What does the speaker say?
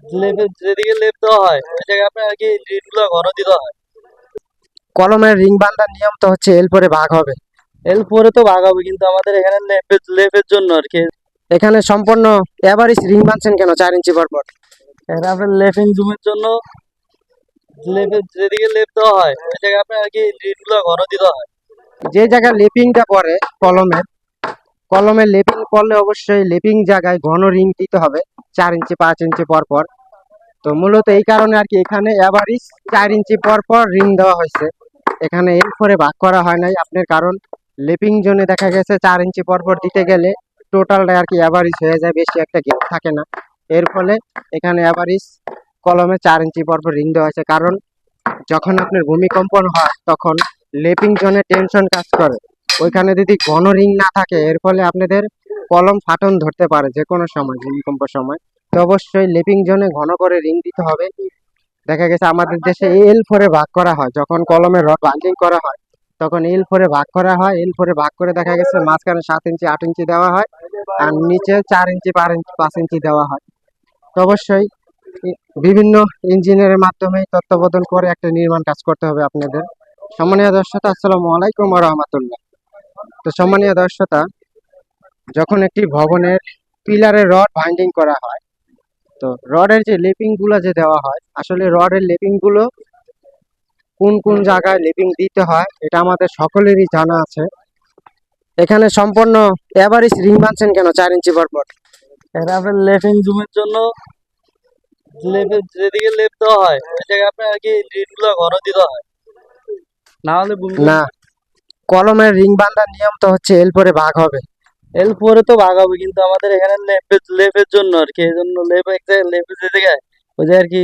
লেপের যেদিকে লেপ দেওয়া হয় ওই জায়গায় আপনার আর কি রিংগুলো ঘন দিতে হয়। কলমের রিং বাঁধার নিয়ম তো হচ্ছে এল পরে ভাগ হবে। এল পরে তো ভাগ হবে, কিন্তু আমাদের এখানে লেপের জন্য আর কি। এখানে সম্পূর্ণ এভারেজ রিং বাঁধছেন কেন 4 ইঞ্চি পর পর? এখানে আপনার লেপিং জুমের জন্য লেপের যেদিকে লেপ দেওয়া হয় ওই জায়গায় আপনার আর কি রিংগুলো ঘন দিতে হয়। যে জায়গায় লেপিংটা পড়ে কলমের, কলমের লেপিং পড়লে অবশ্যই লেপিং জায়গায় ঘন রিং দিতে হবে 4 ইঞ্চি 5 ইঞ্চি পর পর। তো মূলত এই কারণে আর কি এখানে এভারেজ 4 ইঞ্চি পর পর রিং দেওয়া হয়েছে। এখানে এর পরে ভাগ করা হয় নাই আপনার, কারণ লেপিং জোনে দেখা গেছে 4 ইঞ্চি পর পর দিতে গেলে টোটালটা আর কি এভারেজ হয়ে যায়, বেশি একটা গ্যাপ থাকে না। এর ফলে এখানে এভারেজ কলমে 4 ইঞ্চি পর পর রিং দেওয়া হয়েছে, কারণ যখন আপনার ভূমিকম্পন হয় তখন লেপিং জোনে টেনশন কাজ করে। ওইখানে যদি ঘন রিং না থাকে এর ফলে আপনাদের কলম ফাটন ধরতে পারে যে কোনো সময় ভূমিকম্প সময়। তো অবশ্যই লেপিং জোনে ঘন করে রিং দিতে হবে। দেখা গেছে আমাদের দেশে এল ফোরে ভাগ করা হয়, যখন কলমের রড বাইন্ডিং করা হয় তখন এল ফোরে ভাগ করা হয়। এল ফোরে ভাগ করে দেখা গেছে মাঝখানে 7 ইঞ্চি 8 ইঞ্চি দেওয়া হয়, আর নিচে 4 ইঞ্চি 5 ইঞ্চি দেওয়া হয়। তো অবশ্যই বিভিন্ন ইঞ্জিনিয়ারের মাধ্যমে তত্ত্বাবধান করে একটা নির্মাণ কাজ করতে হবে আপনাদের। সম্মানীয় দর্শকতা, আসসালামু আলাইকুম ওয়া রাহমাতুল্লাহ। তো সম্মানীয় দর্শকতা, যখন একটি ভবনের পিলারের রড বাইন্ডিং করা হয়, তো রডের যে লেপিং গুলো যে দেওয়া হয়, আসলে রডের লেপিং গুলো কোন কোন জায়গায় লেপিং দিতে হয় এটা আমাদের সকলেরই জানা আছে। এখানে সম্পূর্ণ এভারেজ রিং বাঁধছেন কেন 4 ইঞ্চি পর পর? এখানে আপনার লেপিং জুমের জন্য লেপের যেদিকে লেপ দেওয়া হয় ওই জায়গায় আপনার আর কি রিংগুলো ঘন দিতে হয়, না হলে না, কলমের রিং বাঁধার নিয়ম তো হচ্ছে এল পরে ভাগ হবে। এল পরে তো ভাগ হবে, কিন্তু আমাদের এখানে লেপের জন্য আর কি, এই জন্য লেপ এক জায়গায় লেপের যে জায়গায় ওই জায়গায় আর কি